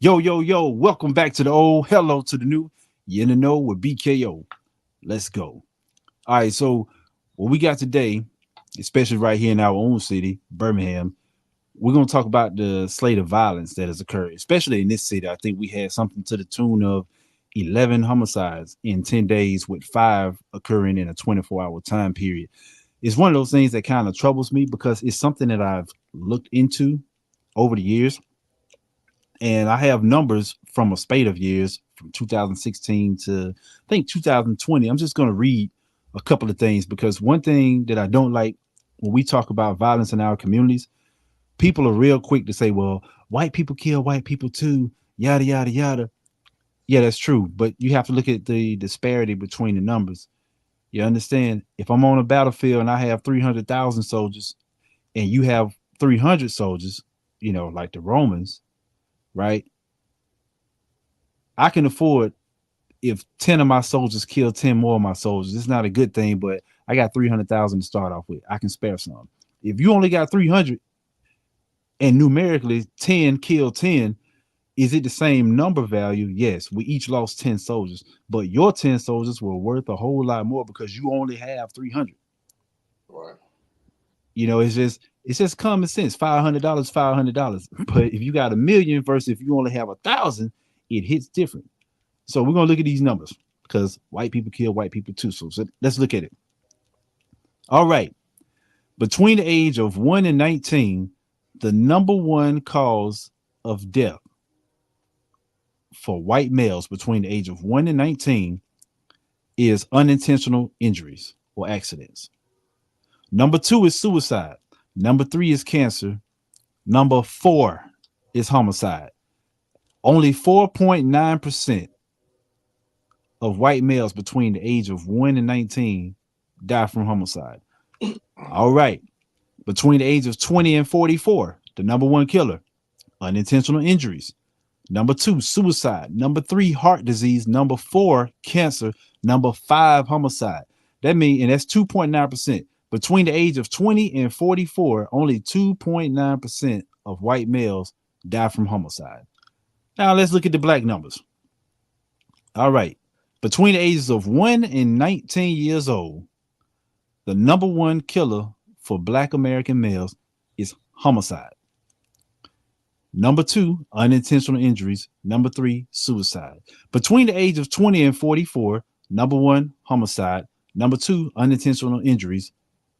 Yo, yo, yo, welcome back to the old, hello to the new. You in the know with BKO. Let's go. All right, so what we got today, especially right here in our own city, Birmingham, we're going to talk about the slate of violence that has occurred, especially in this city. I think we had something to the tune of 11 homicides in 10 days, with five occurring in a 24-hour time period. It's one of those things that kind of troubles me because it's something that I've looked into over the years, and I have numbers from a spate of years from 2016 to I think 2020. I'm just going to read a couple of things because one thing that I don't like when we talk about violence in our communities, people are real quick to say, well, white people kill white people too, yada, yada, yada. Yeah, that's true. But you have to look at the disparity between the numbers. You understand? If I'm on a battlefield and I have 300,000 soldiers and you have 300 soldiers, like the Romans, right? I can afford if 10 of my soldiers kill 10 more of my soldiers. It's not a good thing, but I got 300,000 to start off with. I can spare some. If you only got 300 and numerically 10 kill 10, is it the same number value? Yes, we each lost 10 soldiers, but your 10 soldiers were worth a whole lot more because you only have 300. Right. It's just common sense. $500, $500. But if you got a million versus if you only have 1,000, it hits different. So we're gonna look at these numbers because white people kill white people too. So let's look at it. All right. Between the age of 1 and 19, the number one cause of death for white males between the age of 1 and 19 is unintentional injuries or accidents. Number two is suicide. Number three is cancer. Number four is homicide. Only 4.9% of white males between the age of 1 and 19 die from homicide. All right. Between the age of 20 and 44, the number one killer, unintentional injuries. Number two, suicide. Number three, heart disease. Number four, cancer. Number five, homicide. That means, and that's 2.9%. Between the age of 20 and 44, only 2.9% of white males die from homicide. Now let's look at the black numbers. All right. Between the ages of 1 and 19 years old, the number one killer for black American males is homicide. Number two, unintentional injuries. Number three, suicide. Between the age of 20 and 44, number one, homicide. Number two, unintentional injuries.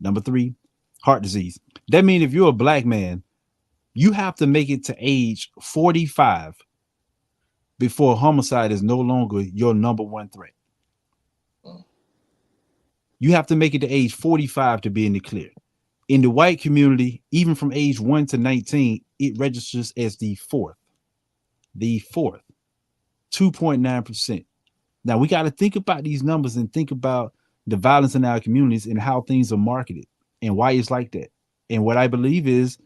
Number three, heart disease. That means if you're a black man, you have to make it to age 45 before homicide is no longer your number one threat. Mm. You have to make it to age 45 to be in the clear. In the white community, even from age 1 to 19, it registers as the fourth. The fourth, 2.9%. Now we got to think about these numbers and think about the violence in our communities and how things are marketed and why it's like that. And what I believe is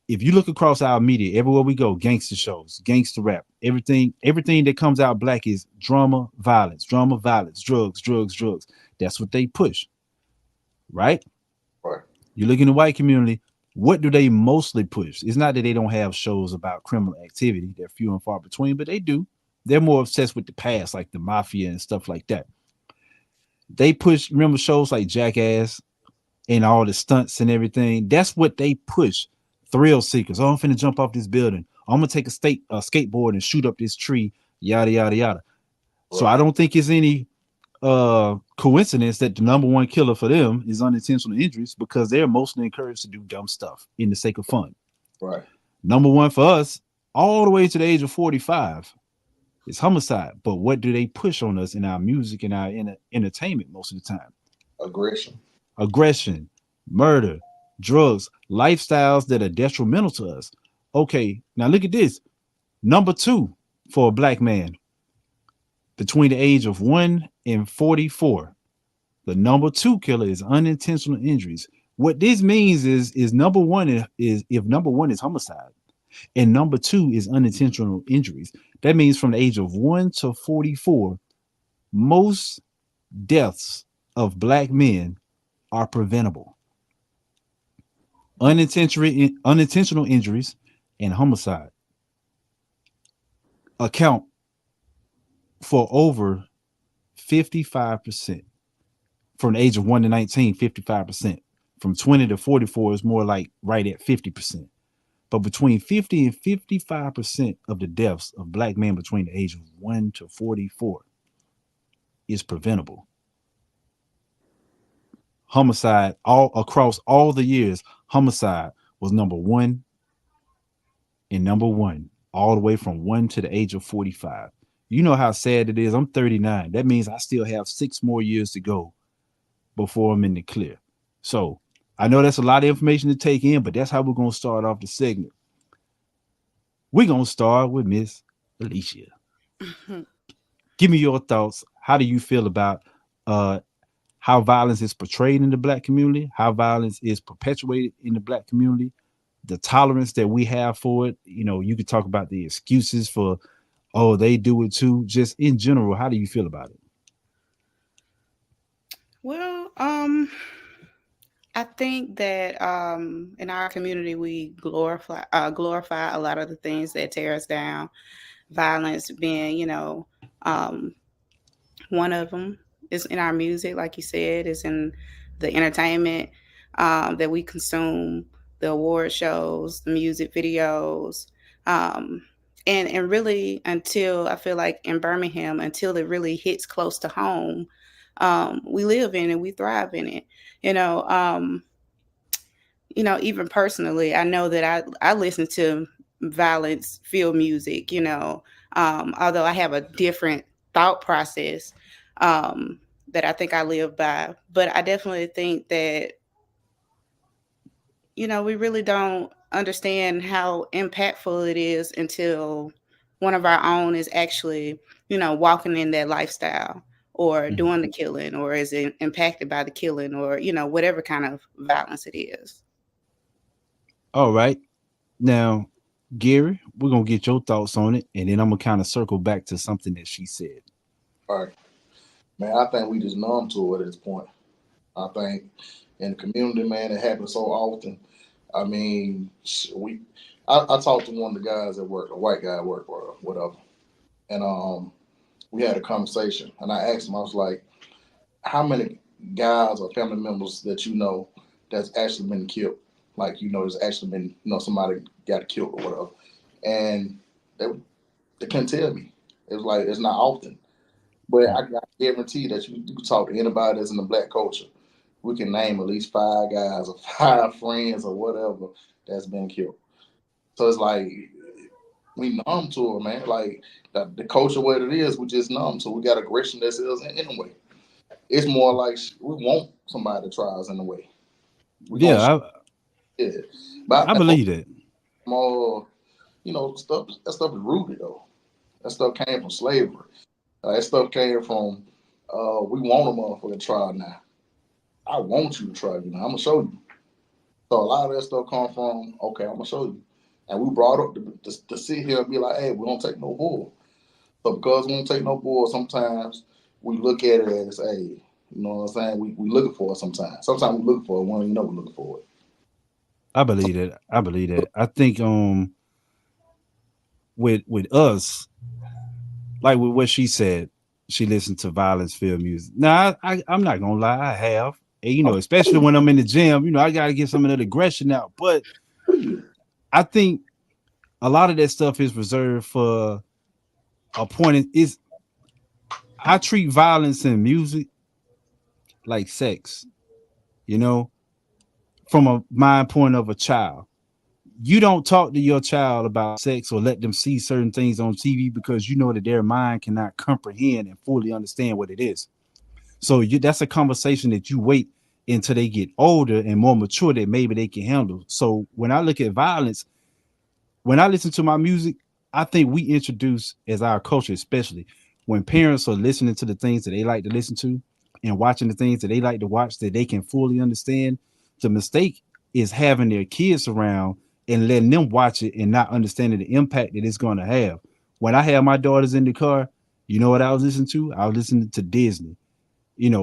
if you look across our media, everywhere we go, gangster shows, gangster rap, everything that comes out black is drama, violence, drugs, drugs, drugs. That's what they push, right? Right. You look in the white community, what do they mostly push? It's not that they don't have shows about criminal activity, they're few and far between, but they do. They're more obsessed with the past, like the mafia and stuff like that. They push, remember shows like Jackass and all the stunts and everything. That's what they push. Thrill seekers. Oh, I'm finna jump off this building. I'm gonna take a skateboard and shoot up this tree. Yada yada yada. So I Right. don't think it's any coincidence that the number one killer for them is unintentional injuries because they're mostly encouraged to do dumb stuff in the sake of fun. Right. Number one for us, all the way to the age of 45, is homicide. But what do they push on us in our music and our entertainment most of the time? Aggression. Aggression, murder, drugs, lifestyles that are detrimental to us. Okay, now look at this. Number two for a black man between the age of 1 and 44, the number two killer is unintentional injuries. What this means is number one is if number one is homicide and number two is unintentional injuries. That means from the age of 1 to 44, most deaths of black men are preventable. Unintentional injuries and homicide. account for over 55%. From the age of 1 to 19, 55%. From 20 to 44 is more like right at 50%. But between 50 and 55% of the deaths of black men between the age of 1 to 44 is preventable. Homicide, all across all the years, homicide was number one and number one, all the way from 1 to the age of 45. You know how sad it is. I'm 39. That means I still have 6 more years to go before I'm in the clear. So I know that's a lot of information to take in, but that's how we're going to start off the segment. We're going to start with Miss Alicia. Give me your thoughts. How do you feel about how violence is portrayed in the black community, how violence is perpetuated in the black community, the tolerance that we have for it? You know, you could talk about the excuses for, oh, they do it too. Just in general, how do you feel about it? Well, I think that in our community we glorify a lot of the things that tear us down. Violence being, um, one of them is in our music, like you said, is in the entertainment that we consume, the award shows, the music videos, um, and really until I feel like in Birmingham, until it really hits close to home, we live in it, we thrive in it. You know, um, even personally, I know that I listen to violence filled music. Although I have a different thought process um, that I think I live by, but I definitely think that we really don't understand how impactful it is until one of our own is actually, walking in that lifestyle or Mhm. doing the killing or is impacted by the killing or, whatever kind of violence it is. All right. Now, Gary, we're going to get your thoughts on it, and then I'm going to kind of circle back to something that she said. All right. Man, I think we just numb to it at this point. I think in the community, man, it happens so often. I mean, I talked to one of the guys at work, a white guy at work or whatever, and we had a conversation, and I asked him, I was like, how many guys or family members that you know that's actually been killed? Like, there's actually been, somebody got killed or whatever. And they, they couldn't tell me. It was like, it's not often. But I guarantee that you can talk to anybody that's in the black culture. We can name at least 5 guys or 5 friends or whatever that's been killed. So it's like, we numb to it, man. Like, the culture, what it is, we just numb to. We got aggression that's us anyway. It's more like we want somebody to try us in a way. We gonna Yeah, yeah. But I I think believe that. more, stuff that stuff is rooted though. That stuff came from slavery. That stuff came from we want a motherfucker to try now. I want you to try, I'm gonna show you. So a lot of that stuff come from, okay, I'm gonna show you. And we brought up to sit here and be like, hey, we don't take no bull. So because we don't take no bull, sometimes we look at it as, hey, you know what I'm saying? We looking for it sometimes. Sometimes we look for it when we know we're looking for it. I believe that. I believe that. I think with us, like with what she said, she listened to violence filled music. Now I'm not gonna lie, I have. And, especially when I'm in the gym, I gotta get some of that aggression out. But I think a lot of that stuff is reserved for a point. Is I treat violence in music like sex, you know, from a mind point of a child. You don't talk to your child about sex or let them see certain things on TV because you know that their mind cannot comprehend and fully understand what it is. So that's a conversation that you wait until they get older and more mature that maybe they can handle. So when I look at violence, when I listen to my music, I think we introduce as our culture, especially when parents are listening to the things that they like to listen to and watching the things that they like to watch that they can fully understand. The mistake is having their kids around and letting them watch it and not understanding the impact that it's going to have. When I had my daughters in the car, you know what I was listening to? I was listening to Disney,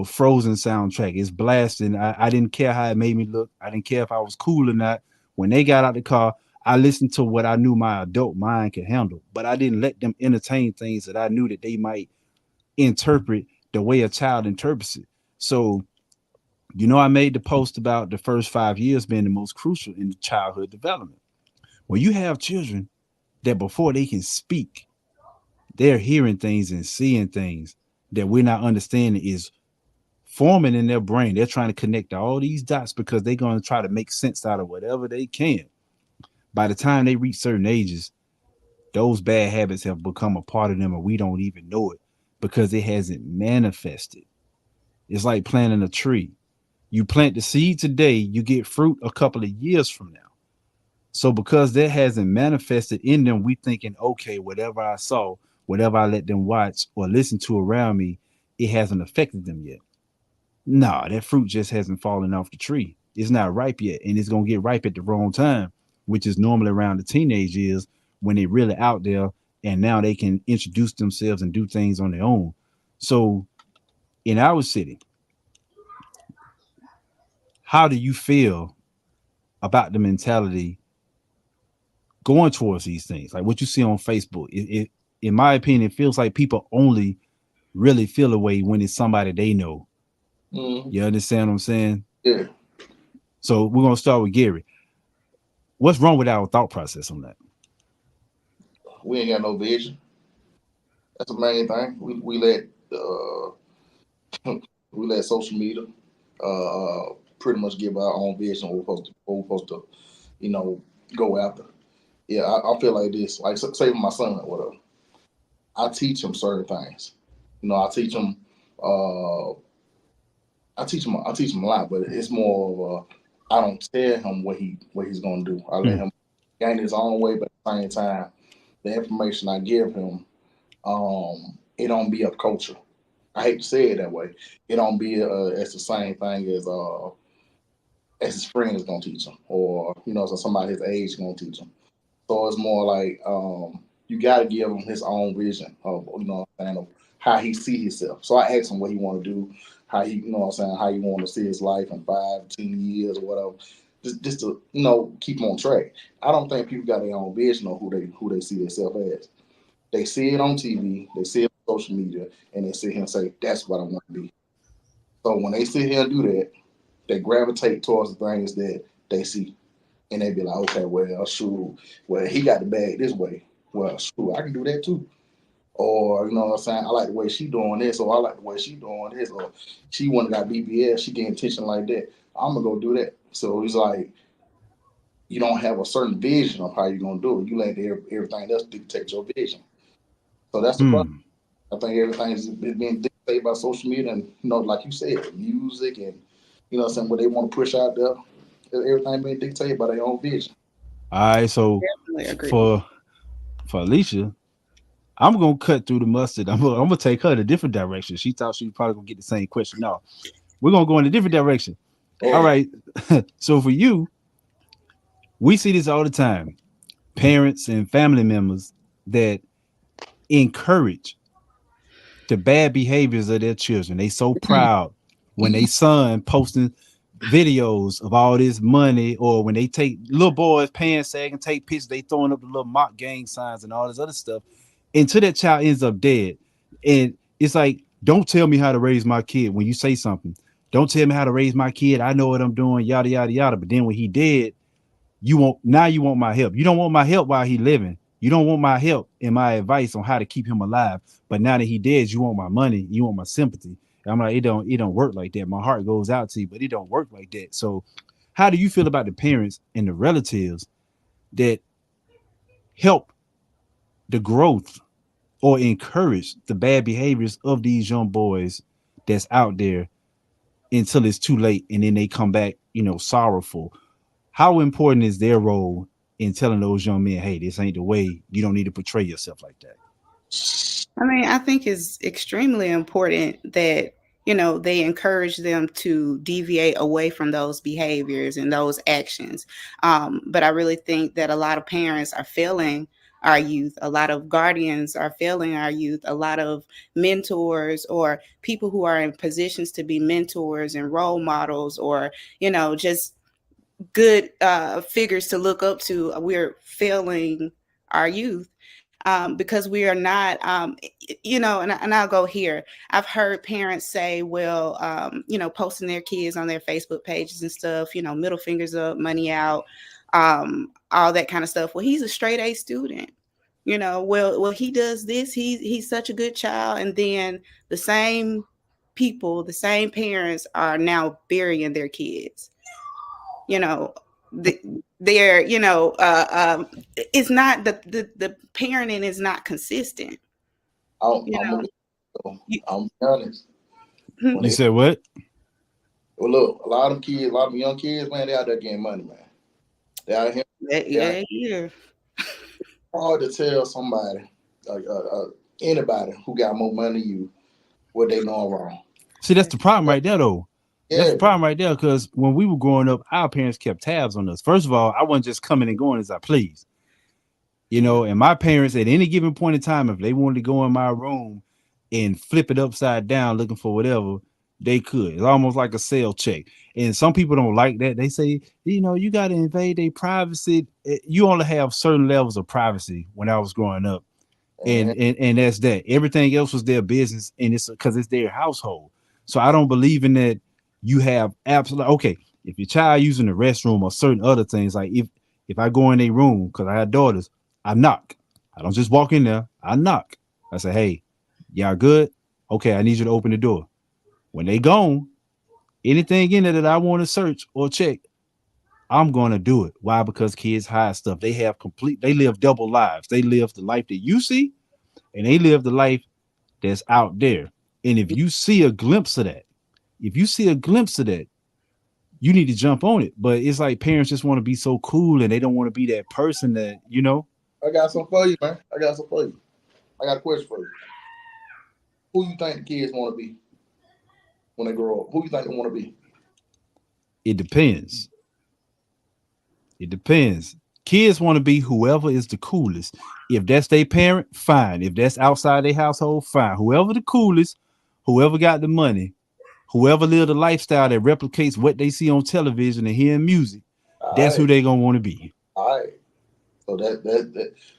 Frozen soundtrack. It's blasting. I didn't care how it made me look. I didn't care if I was cool or not. When they got out the car, I listened to what I knew my adult mind could handle, but I didn't let them entertain things that I knew that they might interpret the way a child interprets it. So, I made the post about the first 5 years being the most crucial in childhood development. When you have children that before they can speak, they're hearing things and seeing things that we're not understanding is forming in their brain. They're trying to connect all these dots because they're going to try to make sense out of whatever they can. By the time they reach certain ages, those bad habits have become a part of them and we don't even know it because it hasn't manifested. It's like planting a tree. You plant the seed today, you get fruit a couple of years from now. So because that hasn't manifested in them, we thinking, okay, whatever I saw, whatever I let them watch or listen to around me, it hasn't affected them yet. Nah, that fruit just hasn't fallen off the tree. It's not ripe yet, and it's gonna get ripe at the wrong time, which is normally around the teenage years when they're really out there and now they can introduce themselves and do things on their own. So in our city, how do you feel about the mentality going towards these things? Like what you see on Facebook, it in my opinion, it feels like people only really feel a way when it's somebody they know. Mm-hmm. You understand what I'm saying? Yeah. So we're gonna start with Gary. What's wrong with our thought process on that? We ain't got no vision. That's the main thing. We let we let social media pretty much give our own vision what we're supposed to, you know, go after. Yeah, I feel like this. Like say with my son or whatever, I teach him certain things. I teach him. I teach him a lot, but it's more of I don't tell him what he's gonna do. I let him gain his own way, but at the same time, the information I give him, it don't be up culture. I hate to say it that way. It don't be it's the same thing as his friend is gonna teach him, or so somebody his age is gonna teach him. So it's more like you got to give him his own vision of of how he see himself. So I asked him what he want to do, how he how he want to see his life in 5, 10 years or whatever. Just to keep him on track. I don't think people got their own vision of who they see themselves as. They see it on TV, they see it on social media, and they sit here and say, "That's what I want to be." So when they sit here and do that, they gravitate towards the things that they see. And they be like, okay, well, shoot, well, he got the bag this way. Well, shoot, I can do that too. Or, you know what I'm saying? I like the way she doing this, or I like the way she doing this, or she went and got BBS, she getting attention like that. I'm gonna go do that. So it's like you don't have a certain vision of how you're gonna do it. You let everything else dictate your vision. So that's the problem. I think everything's being dictated by social media and like you said, music and what I'm saying, what they want to push out there. Everything being dictated by their own vision. All right, so Definitely agree. for Alicia, I'm gonna cut through the mustard. I'm gonna take her in a different direction. She thought she was probably gonna get the same question. No, we're gonna go in a different direction. All right. So for you, we see this all the time. Parents and family members that encourage the bad behaviors of their children. They so proud when they son posting videos of all this money, or when they take little boys pants sagging, take pictures, they throwing up the little mock gang signs and all this other stuff until that child ends up dead. And it's like, don't tell me how to raise my kid. When you say something, don't tell me how to raise my kid. I know what I'm doing, yada yada yada. But then when he dead, you want my help. You don't want my help while he living. You don't want my help and my advice on how to keep him alive. But now that he dead, you want my money, you want my sympathy. And I'm like, it don't work like that. My heart goes out to you, but it don't work like that. So how do you feel about the parents and the relatives that help the growth or encourage the bad behaviors of these young boys that's out there until it's too late and then they come back, sorrowful? How important is their role in telling those young men, hey, this ain't the way, you don't need to portray yourself like that? I mean, I think it's extremely important that, they encourage them to deviate away from those behaviors and those actions. But I really think that a lot of parents are failing our youth. A lot of guardians are failing our youth. A lot of mentors or people who are in positions to be mentors and role models, or, just good figures to look up to, we're failing our youth because we are not, and I'll go here. I've heard parents say, well, posting their kids on their Facebook pages and stuff, middle fingers up, money out, all that kind of stuff. Well, he's a straight A student. Well, he does this. He's such a good child. And then the same people, the same parents are now burying their kids. They're it's not the parenting is not consistent. I'm honest. You said what? Well, look, a lot of them kids, a lot of them young kids, man, they out there getting money, man. They out here. Yeah. Hard to tell somebody, anybody who got more money than you, what they doing wrong. See, that's the problem right there, though. Yeah. That's the problem right there, because when we were growing up, our parents kept tabs on us. First of all, I wasn't just coming and going as I pleased. And my parents at any given point in time, if they wanted to go in my room and flip it upside down looking for whatever, they could. It's almost like a sale check. And some people don't like that. They say, you got to invade their privacy. You only have certain levels of privacy when I was growing up. And that's that. Everything else was their business, and it's because it's their household. So I don't believe in that. You have absolutely okay. If your child using the restroom or certain other things, like if I go in a room because I have daughters, I knock. I don't just walk in there. I knock. I say, hey, y'all good? Okay, I need you to open the door. When they gone, anything in there that I want to search or check, I'm going to do it. Why? Because kids hide stuff. They live double lives. They live the life that you see, and they live the life that's out there. And if you see a glimpse of that, you need to jump on it. But it's like parents just want to be so cool, and they don't want to be that person that, I got something for you, man. I got a question for you. Who you think the kids want to be when they grow up? Who you think they want to be? It depends. Kids want to be whoever is the coolest. If that's their parent, fine. If that's outside their household, fine. Whoever the coolest, whoever got the money, whoever live the lifestyle that replicates what they see on television and hearing music, that's who they gonna want to be. All right. So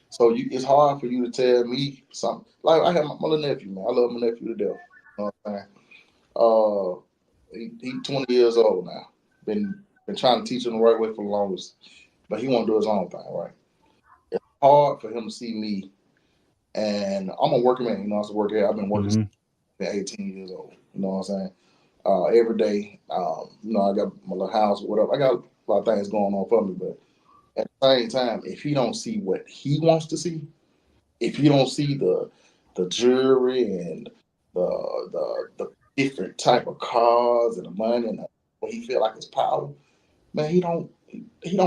so it's hard for you to tell me something. Like I have my little nephew, man. I love my nephew to death. You know what I'm saying? He's 20 years old now. Been trying to teach him the right way for the longest, but he want to do his own thing, right? It's hard for him to see me, and I'm a working man. I was working. I've been working since 18 years old. You know what I'm saying? Every day, I got my little house, whatever. I got a lot of things going on for me, but at the same time, if he don't see what he wants to see, if he don't see the jewelry and the different type of cars and the money and what he feel like his power, man, he don't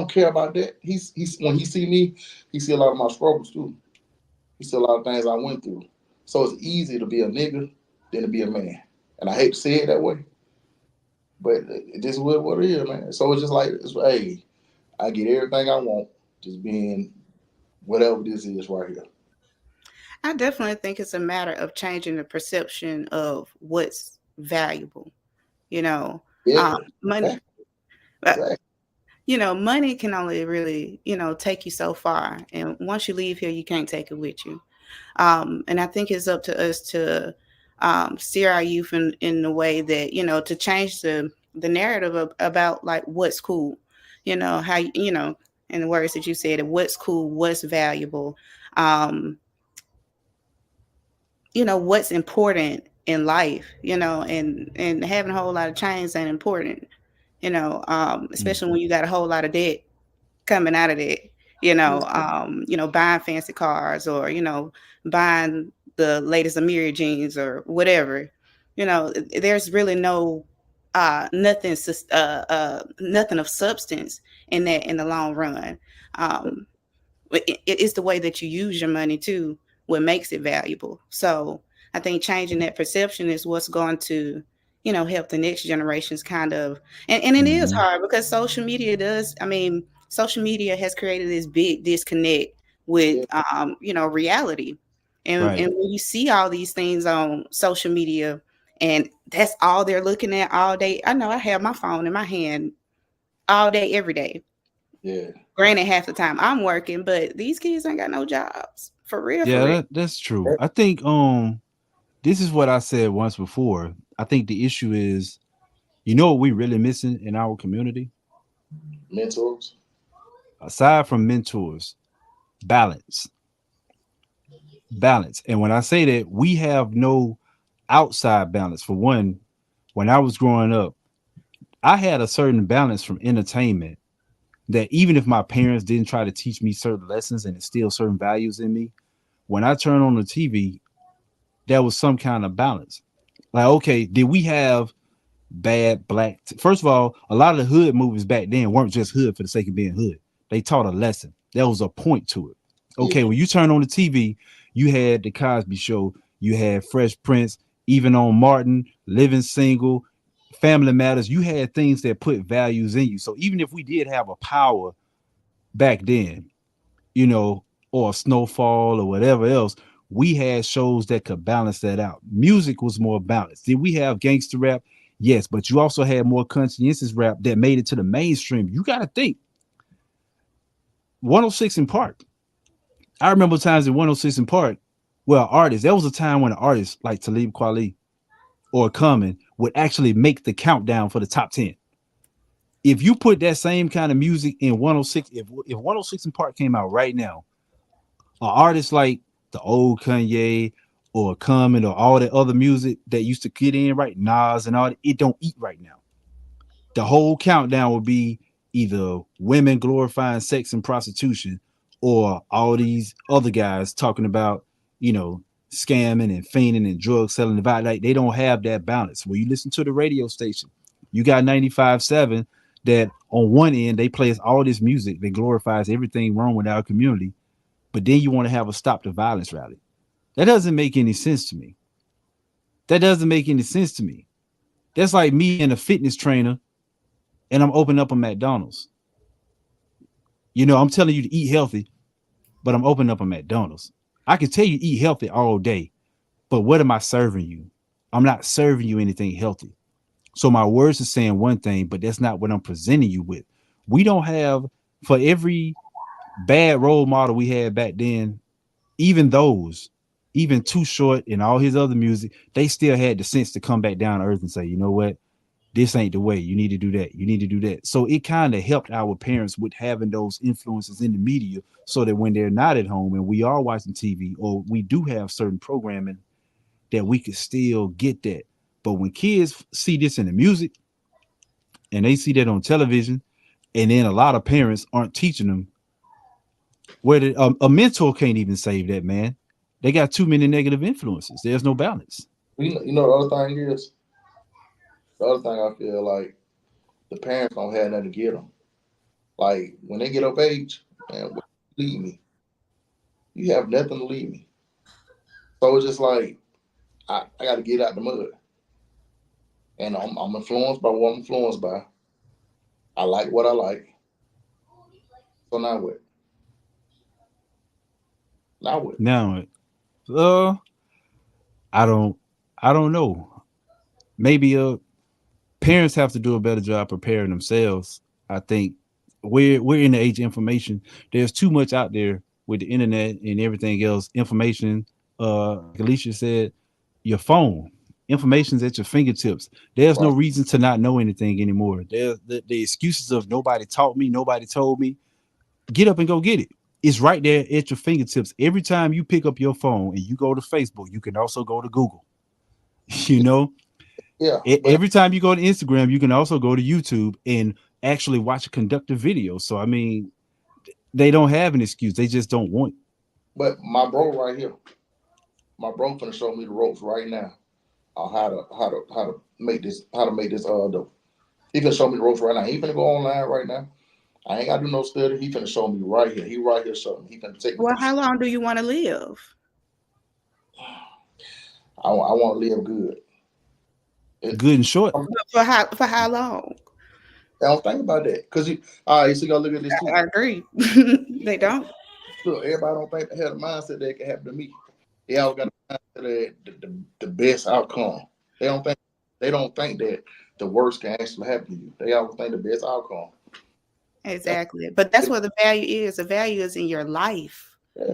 care about that. He's when he see me, he see a lot of my struggles too. He see a lot of things I went through. So it's easy to be a nigga than to be a man. And I hate to say it that way, but this is what it is, man. So it's just like, hey, I get everything I want just being whatever this is right here. I definitely think it's a matter of changing the perception of what's valuable. Money. Exactly. Money can only really, take you so far. And once you leave here, you can't take it with you. And I think it's up to us to steer our youth in the way that, to change the narrative about like what's cool, how, in the words that you said, what's cool, what's valuable, what's important in life, and having a whole lot of chains ain't important, especially when you got a whole lot of debt coming out of it, buying fancy cars or, buying the latest Amiri jeans or whatever, there's really no nothing of substance in that in the long run. It's the way that you use your money too what makes it valuable. So I think changing that perception is what's going to, help the next generations kind of, and it is hard because social media has created this big disconnect with, reality. And, right. And when you see all these things on social media and that's all they're looking at all day. I know I have my phone in my hand all day, every day. Yeah. Granted, half the time I'm working, but these kids ain't got no jobs. For real, for Yeah, real. that's true. I think this is what I said once before. I think the issue is, you know what we really missing in our community? Mentors. Aside from mentors, balance. Balance. And when I say that, we have no outside balance. For one, when I was growing up, I had a certain balance from entertainment that even if my parents didn't try to teach me certain lessons and instill certain values in me, when I turned on the TV, there was some kind of balance. Like, okay, did we have bad black? First of all, a lot of the hood movies back then weren't just hood for the sake of being hood. They taught a lesson. There was a point to it. Okay, Yeah. when you turn on the TV, you had the Cosby Show, you had Fresh Prince, even on Martin, Living Single, Family Matters. You had things that put values in you. So even if we did have a power back then, you know, or Snowfall or whatever else, we had shows that could balance that out. Music was more balanced. Did we have gangster rap? Yes, but you also had more conscientious rap that made it to the mainstream. You got to think 106 in Park. I remember times in 106 in Park, well, artists, there was a time when an artist like Talib Kweli or Common would actually make the countdown for the top 10. If you put that same kind of music in 106, if 106 in Park came out right now, an artist like the old Kanye or Common or all that other music that used to get in, right? Nas and all that, it don't eat right now. The whole countdown would be either women glorifying sex and prostitution or all these other guys talking about, you know, scamming and fiending and drug selling. Like, they don't have that balance. When you listen to the radio station, you got 95.7 that on one end they play all this music that glorifies everything wrong with our community, but then you want to have a stop the violence rally. That doesn't make any sense to me. That doesn't make any sense to me. That's like me and a fitness trainer and I'm opening up a McDonald's. You know, I'm telling you to eat healthy, but I'm opening up a McDonald's. I can tell you eat healthy all day, but what am I serving you? I'm not serving you anything healthy. So my words are saying one thing, but that's not what I'm presenting you with. We don't have, for every bad role model we had back then, even those, even Too Short and all his other music, they still had the sense to come back down to earth and say, you know what? This ain't the way. You need to do that. You need to do that. So it kind of helped our parents with having those influences in the media so that when they're not at home and we are watching TV or we do have certain programming, that we could still get that. But when kids see this in the music and they see that on television, and then a lot of parents aren't teaching them where a mentor can't even save that, man. They got too many negative influences. There's no balance. You know the other thing is, the other thing I feel like the parents don't have nothing to get them. Like when they get of age, man, leave me. You have nothing to leave me. So it's just like I got to get out the mud, and I'm influenced by what I'm influenced by. I like what I like. So now what? Now what? Now, uh, I don't, I don't know. Maybe parents have to do a better job preparing themselves. I think we're in the age of information. There's too much out there with the internet and everything else. Information, like Alicia said, your phone. Information's at your fingertips. There's no Right. reason to not know anything anymore. There's the excuses of nobody taught me, nobody told me. Get up and go get it. It's right there at your fingertips. Every time you pick up your phone and you go to Facebook, you can also go to Google. You know, Yeah, but every time you go to Instagram, you can also go to YouTube and actually watch a conductive video. So I mean, they don't have an excuse. They just don't want. my bro right here, my bro finna show me the ropes right now on how to make this dope. He finna show me the ropes right now. He finna go online right now. I ain't gotta do no study. He finna show me right here. He right here showing me. He finna take me Well, through. how long do you want to live? I want to live good. Good and short. For how long? I don't think about that because all right. So you gotta look at this too. I agree. They don't. Look, everybody don't think they have the mindset that it can happen to me. They all got a mindset that the best outcome. They don't think that the worst can actually happen to you. They always think the best outcome. Exactly. But that's where the value is. The value is in your life. Yeah.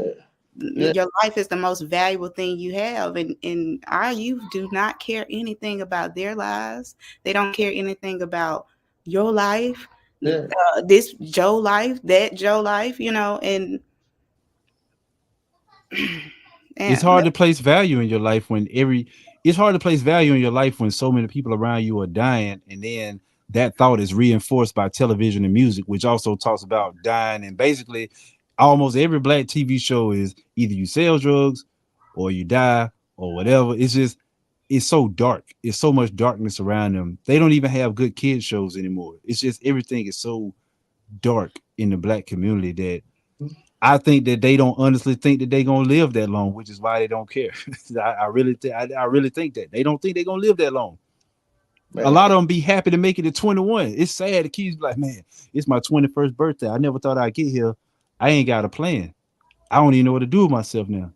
Yeah. Your life is the most valuable thing you have. And our youth do not care anything about their lives. They don't care anything about your life, Yeah. this Joe life, that Joe life, and It's and hard to place value in your life when it's hard to place value in your life when so many people around you are dying, and then that thought is reinforced by television and music, which also talks about dying. And basically almost every black TV show is either you sell drugs or you die or whatever. It's so dark. It's so much darkness around them. They don't even have good kid shows anymore. It's just everything is so dark in the black community that I think that they don't honestly think that they're gonna live that long, which is why they don't care. I really think that they don't think they're gonna live that long. Man. A lot of them be happy to make it to 21. It's sad. The kids be like, man, it's my 21st birthday. I never thought I'd get here. I ain't got a plan. I don't even know what to do with myself now.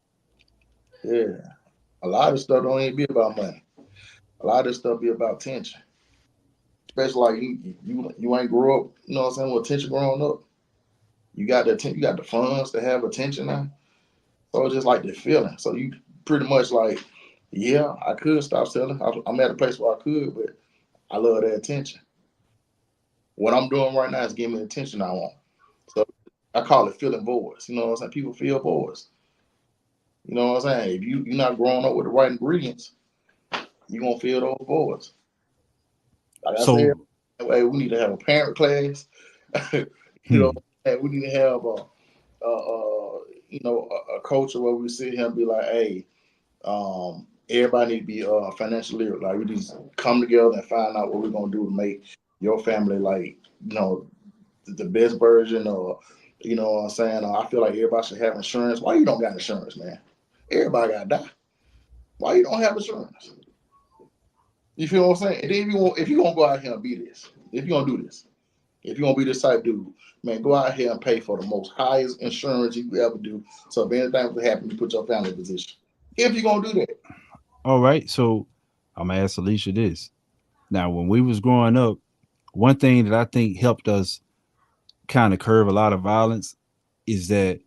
Yeah. A lot of stuff don't even be about money. A lot of this stuff be about tension. Especially like you ain't grow up, you know what I'm saying, with attention growing up. You got the funds to have attention now. So it's just like the feeling. So you pretty much like, yeah, I could stop selling. I'm at a place where I could, but I love that attention. What I'm doing right now is giving me the attention I want. So I call it filling voids. You know what I'm saying? People fill voids. You know what I'm saying? If you're not growing up with the right ingredients, you're gonna fill those voids. Like I said, hey, we need to have a parent class. You know, we need to have a culture where we sit here and be like, hey, everybody need to be financially literate. Like we need to come together and find out what we're gonna do to make your family like, the best version, or you know what I'm saying. I feel like everybody should have insurance. Why you don't got insurance, man? Everybody gotta die. Why you don't have insurance? You feel what I'm saying? And then if you gonna go out here and be this, if you're gonna do this, if you're gonna be this type dude, man, go out here and pay for the most highest insurance you could ever do. So if anything would happen, you put your family in position. If you're gonna do that. All right. So I'm gonna ask Alicia this. Now, when we was growing up, one thing that I think helped us kind of curb a lot of violence is that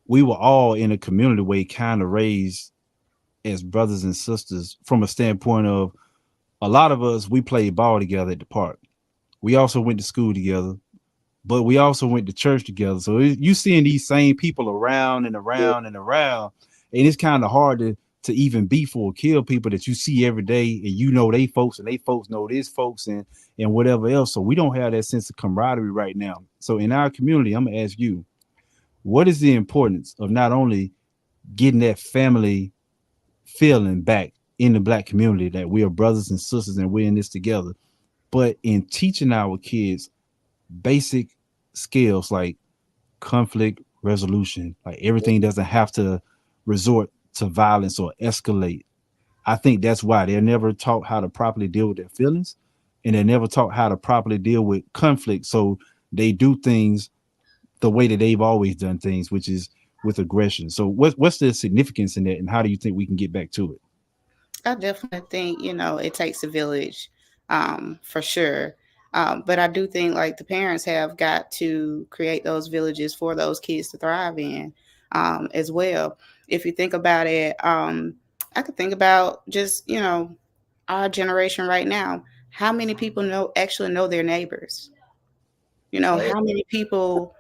we were all in a community way kind of raised as brothers and sisters from a standpoint of a lot of us, we played ball together at the park. We also went to school together, but we also went to church together. So you seeing these same people around and around and around, and it's kind of hard to even beef or kill people that you see every day, and you know they folks and they folks know this folks and whatever else. So we don't have that sense of camaraderie right now. So in our community, I'm gonna ask you, what is the importance of not only getting that family feeling back in the black community that we are brothers and sisters and we're in this together, but in teaching our kids basic skills like conflict resolution, like everything doesn't have to resort to violence or escalate. I think that's why they're never taught how to properly deal with their feelings, and they're never taught how to properly deal with conflict. So they do things the way that they've always done things, which is with aggression. So what's the significance in that, and how do you think we can get back to it? I definitely think, it takes a village, for sure. But I do think like the parents have got to create those villages for those kids to thrive in, as well. If you think about it, I could think about just, our generation right now. How many people actually know their neighbors? How many people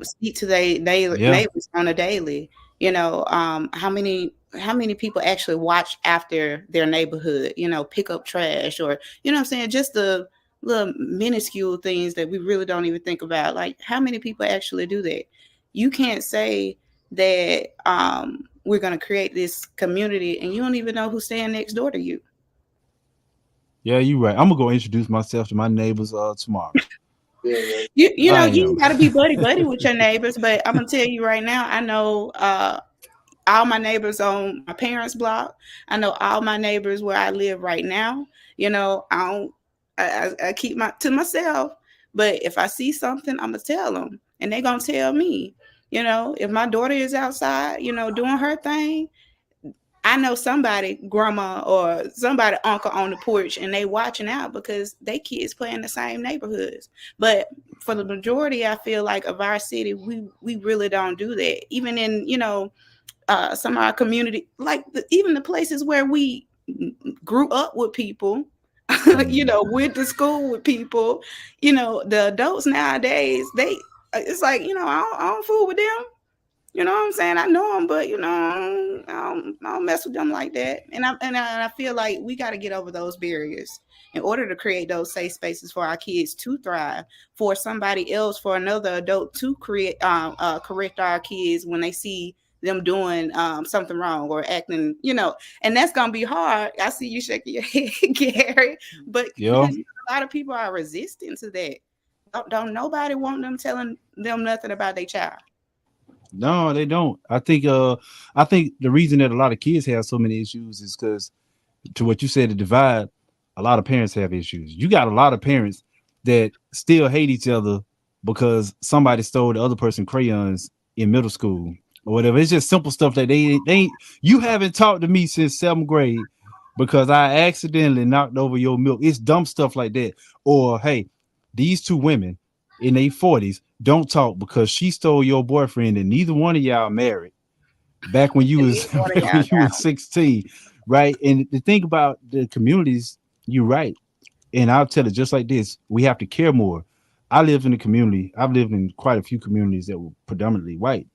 speak to their neighbors on a daily? How many people actually watch after their neighborhood, pick up trash, or what I'm saying, just the little minuscule things that we really don't even think about. Like, how many people actually do that? You can't say that we're going to create this community and you don't even know who's staying next door to you. Yeah, you're right. I'm gonna go introduce myself to my neighbors tomorrow. Yeah. You got to be buddy with your neighbors, but I'm gonna tell you right now, I know all my neighbors on my parents' block. I know all my neighbors where I live right now. I keep to myself, but if I see something, I'm gonna tell them, and they're gonna tell me. If my daughter is outside, doing her thing, I know somebody, grandma or somebody, uncle on the porch, and they watching out because they kids play in the same neighborhoods. But for the majority, I feel like of our city, we really don't do that. Even in some of our community, like even the places where we grew up with people, went to school with people, the adults nowadays, it's like, I don't fool with them. You know what I'm saying? I know them, but I don't mess with them like that. And I feel like we got to get over those barriers in order to create those safe spaces for our kids to thrive. For somebody else, for another adult to correct our kids when they see them doing something wrong or acting, and that's gonna be hard. I see you shaking your head, Gary, but because a lot of people are resistant to that. Don't nobody want them telling them nothing about their child. No, they don't. I think the reason that a lot of kids have so many issues is because, to what you said, the divide, a lot of parents have issues. You got a lot of parents that still hate each other because somebody stole the other person crayons in middle school or whatever. It's just simple stuff that they you haven't talked to me since 7th grade because I accidentally knocked over your milk. It's dumb stuff like that. Or hey, these two women in their 40s don't talk because she stole your boyfriend and neither one of y'all married back when you was 16, right? And the thing about the communities, you're right. And I'll tell it just like this: we have to care more. I live in a community. I've lived in quite a few communities that were predominantly white.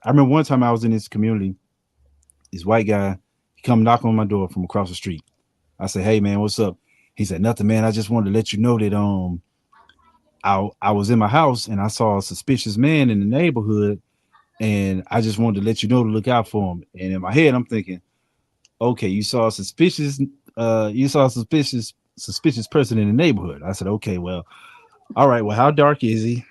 I remember one time I was in this community. This white guy, he come knock on my door from across the street. I said, "Hey man, what's up?" He said, "Nothing, man. I just wanted to let you know that I was in my house and I saw a suspicious man in the neighborhood, and I just wanted to let you know to look out for him." And in my head, I'm thinking, okay, you saw a suspicious person in the neighborhood. I said, okay, well, all right, well, how dark is he?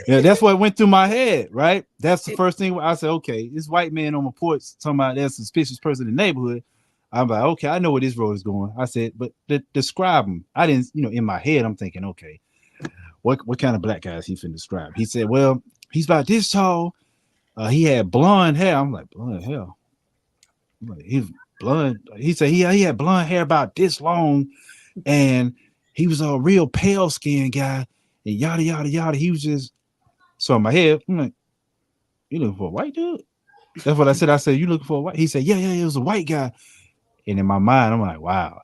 Yeah, that's what went through my head, right? That's the first thing I said, okay, this white man on my porch talking about there's a suspicious person in the neighborhood. I'm like, okay, I know where this road is going. I said, but describe him. I didn't, in my head, I'm thinking, okay, what kind of black guy is he finna describe? He said, well, he's about this tall. He had blonde hair. I'm like, blonde hair? He's blonde. He said he had blonde hair about this long, and he was a real pale skinned guy, and yada yada yada. He was just, so in my head, I'm like, you looking for a white dude? That's what I said. I said, you looking for a white? He said, yeah, it was a white guy. And in my mind, I'm like, wow,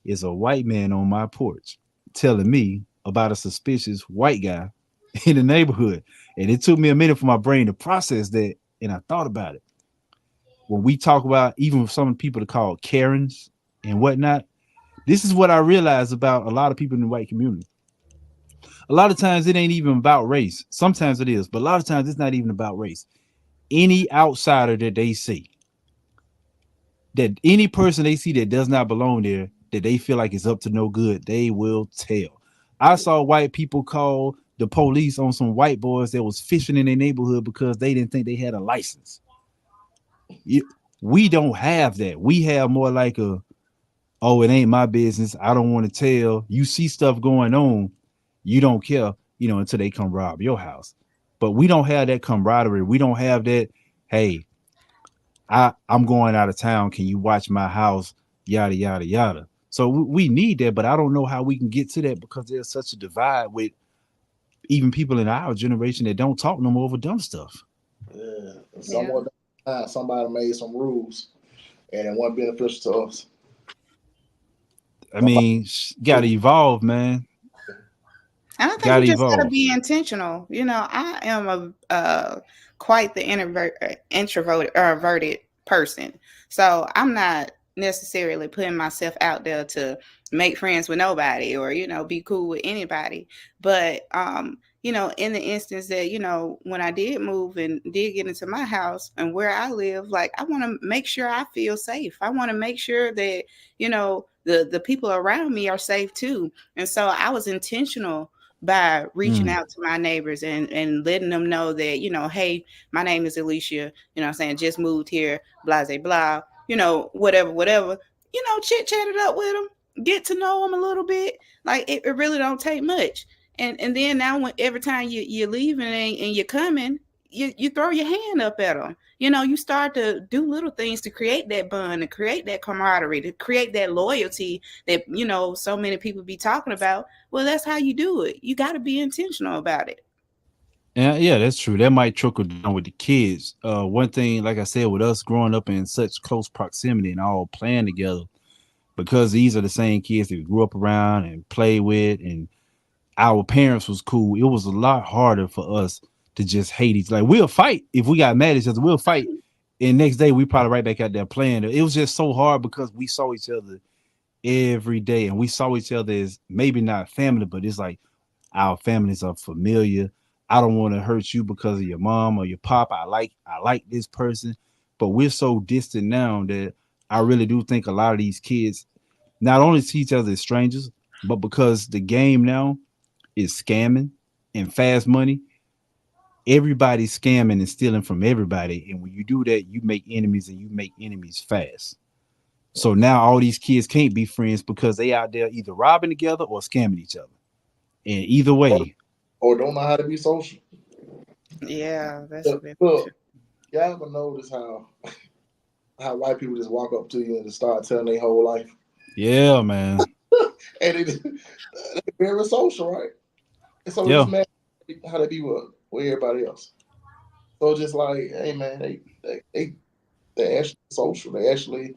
it's a white man on my porch telling me about a suspicious white guy in the neighborhood. And it took me a minute for my brain to process that, and I thought about it. When we talk about even some people to call Karens and whatnot, this is what I realized about a lot of people in the white community. A lot of times it ain't even about race. Sometimes it is, but a lot of times it's not even about race. Any outsider that they see, that any person they see that does not belong there, that they feel like is up to no good, they will tell. I saw white people call the police on some white boys that was fishing in their neighborhood because they didn't think they had a license. We don't have that. We have more like it ain't my business. I don't want to tell. You see stuff going on, you don't care, until they come rob your house. But we don't have that camaraderie. We don't have that, hey, I'm going out of town. Can you watch my house? Yada, yada, yada. So we need that, but I don't know how we can get to that because there's such a divide with even people in our generation that don't talk no more over dumb stuff. Yeah. Somebody made some rules and it wasn't beneficial to us. I mean, gotta evolve, man. I think you just gotta be intentional. I am quite the introverted person, so I'm not necessarily putting myself out there to make friends with nobody or be cool with anybody. But in the instance that when I did move and did get into my house and where I live, like I want to make sure I feel safe. I want to make sure that the people around me are safe too. And so I was intentional by reaching out to my neighbors and letting them know that, hey, my name is Alicia, I'm saying, just moved here, blah, blah, blah, whatever, chit chat it up with them, get to know them a little bit. Like it really don't take much. And then now every time you're leaving and you're coming, you throw your hand up at them, you start to do little things to create that bond, to create that camaraderie, to create that loyalty that, so many people be talking about. Well, that's how you do it. You got to be intentional about it. And yeah, that's true. That might trickle down with the kids. One thing, like I said, with us growing up in such close proximity and all playing together, because these are the same kids that we grew up around and played with, and our parents was cool. It was a lot harder for us to just hate each. Like, we'll fight if we got mad at each other. We'll fight, and next day we probably right back out there playing. It was just so hard because we saw each other every day, and we saw each other as maybe not family, but it's like our families are familiar. I don't want to hurt you because of your mom or your pop. I like this person, but we're so distant now that I really do think a lot of these kids not only see each other as strangers, but because the game now is scamming and fast money, everybody's scamming and stealing from everybody. And when you do that, you make enemies, and you make enemies fast. So now all these kids can't be friends because they out there either robbing together or scamming each other. And either way, or don't know how to be social. Yeah, that's a big Look, y'all ever notice how white people just walk up to you and just start telling their whole life? yeah, man. And they're very social, right? And so Yeah. it's mad how they be with everybody else. So just like, hey man, they actually social. They actually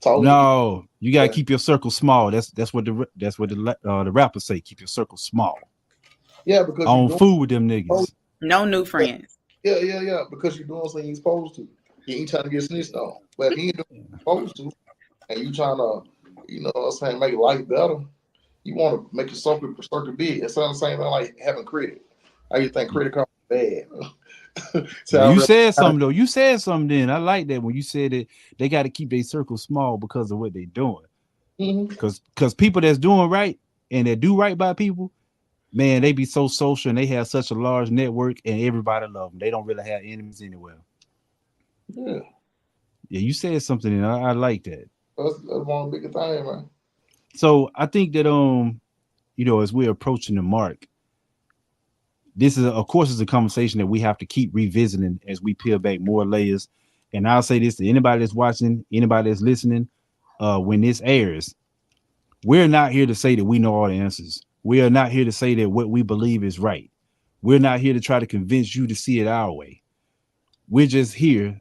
talk. No, you gotta Yeah. keep your circle small. That's what the rappers say. Keep your circle small. Yeah, because I you're don't doing, fool with them niggas. No new friends. yeah, because you're doing something you're supposed to. You ain't trying to get snitched on. But if you ain't doing what you're supposed to, and you trying to, what I'm saying, make life better, you want to make your circle big. It's the same thing like having credit. I used to think credit card was bad. So Well, I you realized, said something though. You said something then. I like that when you said that they got to keep their circle small because of what they're doing. mhm. Because people that's doing right and that do right by people, man, they be so social and they have such a large network and everybody love them. They don't really have enemies anywhere. Yeah, Yeah, you said something and I like that. that's one big thing, man. So I think that as we're approaching the mark, this is of course is a conversation that we have to keep revisiting as we peel back more layers. And I'll say this to anybody that's watching, anybody that's listening, when this airs, we're not here to say that we know all the answers. We are not here to say that what we believe is right. We're not here to try to convince you to see it our way. We're just here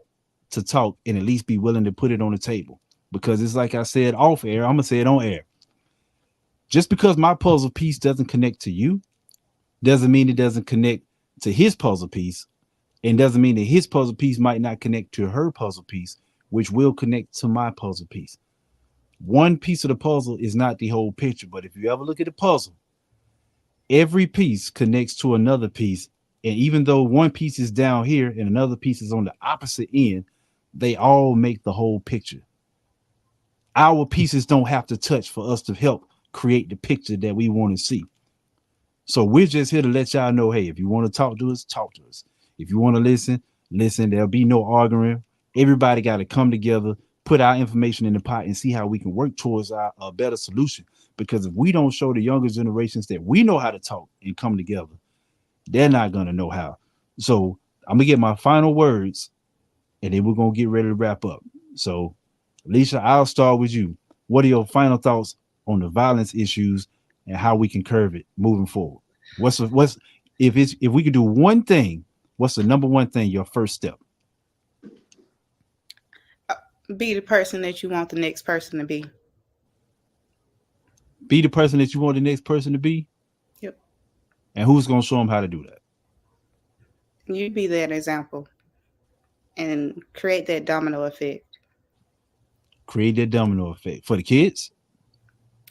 to talk and at least be willing to put it on the table. Because it's like I said off air, I'm gonna say it on air. Just because my puzzle piece doesn't connect to you doesn't mean it doesn't connect to his puzzle piece, and doesn't mean that his puzzle piece might not connect to her puzzle piece, which will connect to my puzzle piece. One piece of the puzzle is not the whole picture, but if you ever look at the puzzle, every piece connects to another piece. And even though one piece is down here and another piece is on the opposite end, they all make the whole picture. Our pieces don't have to touch for us to help create the picture that we want to see. So we're just here to let y'all know, hey, if you want to talk to us, talk to us. If you want to listen, listen. There'll be no arguing. Everybody got to come together, put our information in the pot, and see how we can work towards a better solution. Because if we don't show the younger generations that we know how to talk and come together, they're not going to know how. So I'm going to get my final words, and then we're going to get ready to wrap up. So, Alicia, I'll start with you. What are your final thoughts on the violence issues and how we can curb it moving forward? What's if we could do one thing, what's the number one thing, your first step? Be the person that you want the next person to be. Be the person that you want the next person to be. Yep. And who's going to show them how to do that? You be that example and create that domino effect Create that domino effect for the kids.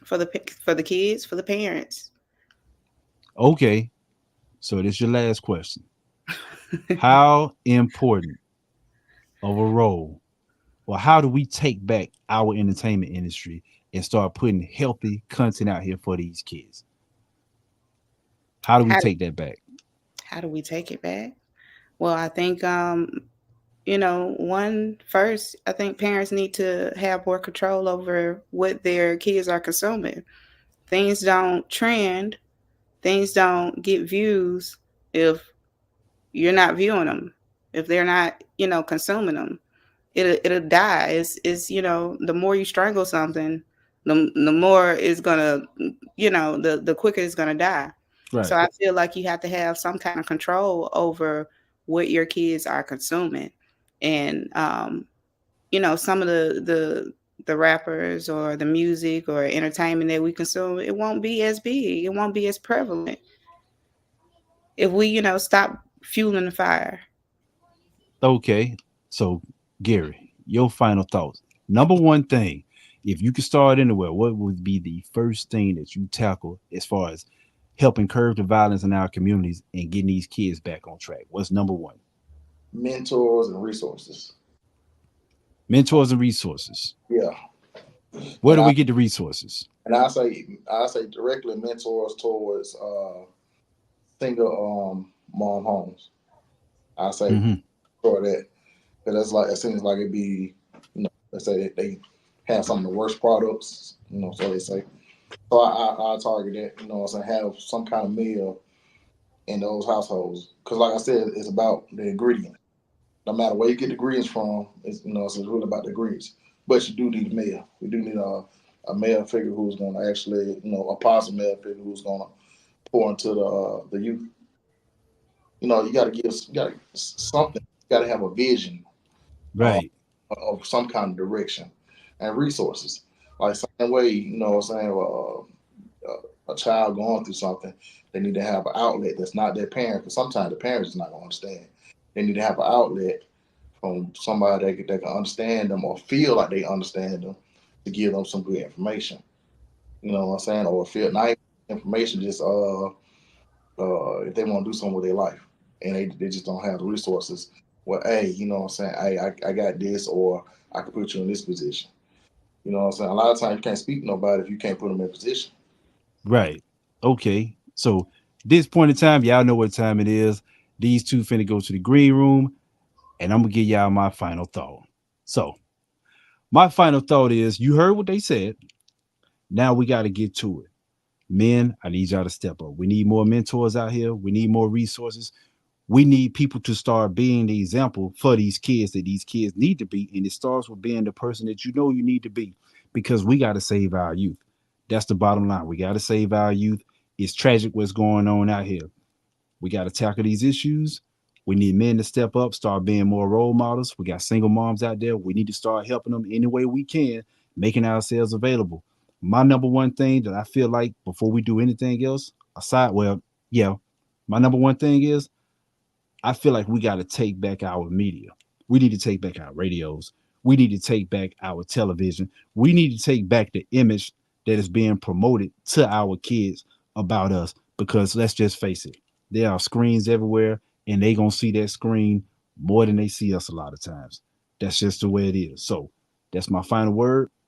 for the kids, for the parents. Okay. So this is your last question. How important of a role, or how do we take back our entertainment industry and start putting healthy content out here for these kids? How do we take that back? How do we take it back? Well, I think first, I think parents need to have more control over what their kids are consuming. Things don't trend, things don't get views if you're not viewing them. if they're not, consuming them. It'll die. It's the more you strangle something, the more it's gonna, the quicker it's gonna die. Right. So I feel like you have to have some kind of control over what your kids are consuming, and some of the rappers or the music or entertainment that we consume, it won't be as big, it won't be as prevalent if we stop fueling the fire. Okay. So, Gary, your final thoughts. Number one thing, if you could start anywhere, what would be the first thing that you tackle as far as helping curb the violence in our communities and getting these kids back on track? What's number one? Mentors and resources. Mentors and resources. Yeah, Where and do I we get the resources? and I say directly mentors towards single mom homes. I say Hmm. for that because that's like it seems like it'd be let's say they have some of the worst products, so they say. So I target that, what I'm saying, have some kind of meal in those households. Because like I said, it's about the ingredients. No matter where you get the ingredients from, it's really about the ingredients. But you do need a male. We do need a male figure who's going to actually, a positive male figure who's going to pour into the youth. You got to something. You got to have a vision uh, Right. of some kind of direction and resources. Like same way, what I'm saying, a child going through something, they need to have an outlet that's not their parent. Because sometimes the parents is not going to understand. They need to have an outlet from somebody that can understand them or feel like they understand them to give them some good information. You know what I'm saying? Or feel not information, just if they want to do something with their life and they just don't have the resources. Well, hey, you know what I'm saying? Hey, I got this, or I can put you in this position. You know what I'm saying? A lot of times you can't speak to nobody if you can't put them in position. Right. Okay. So this point in time, y'all know what time it is. These two finna go to the green room, and I'm gonna give y'all my final thought. So my final thought is you heard what they said. Now we gotta get to it. Men, I need y'all to step up. We need more mentors out here. We need more resources. We need people to start being the example for these kids that these kids need to be. And it starts with being the person that you know you need to be because we got to save our youth. That's the bottom line. We got to save our youth. It's tragic what's going on out here. We got to tackle these issues. We need men to step up, start being more role models. We got single moms out there. We need to start helping them any way we can, making ourselves available. My number one thing that I feel like before we do anything else, aside, well, yeah, my number one thing is I feel like we got to take back our media. We need to take back our radios. We need to take back our television. We need to take back the image that is being promoted to our kids about us because let's just face it, there are screens everywhere and they going to see that screen more than they see us a lot of times. That's just the way it is. So that's my final word.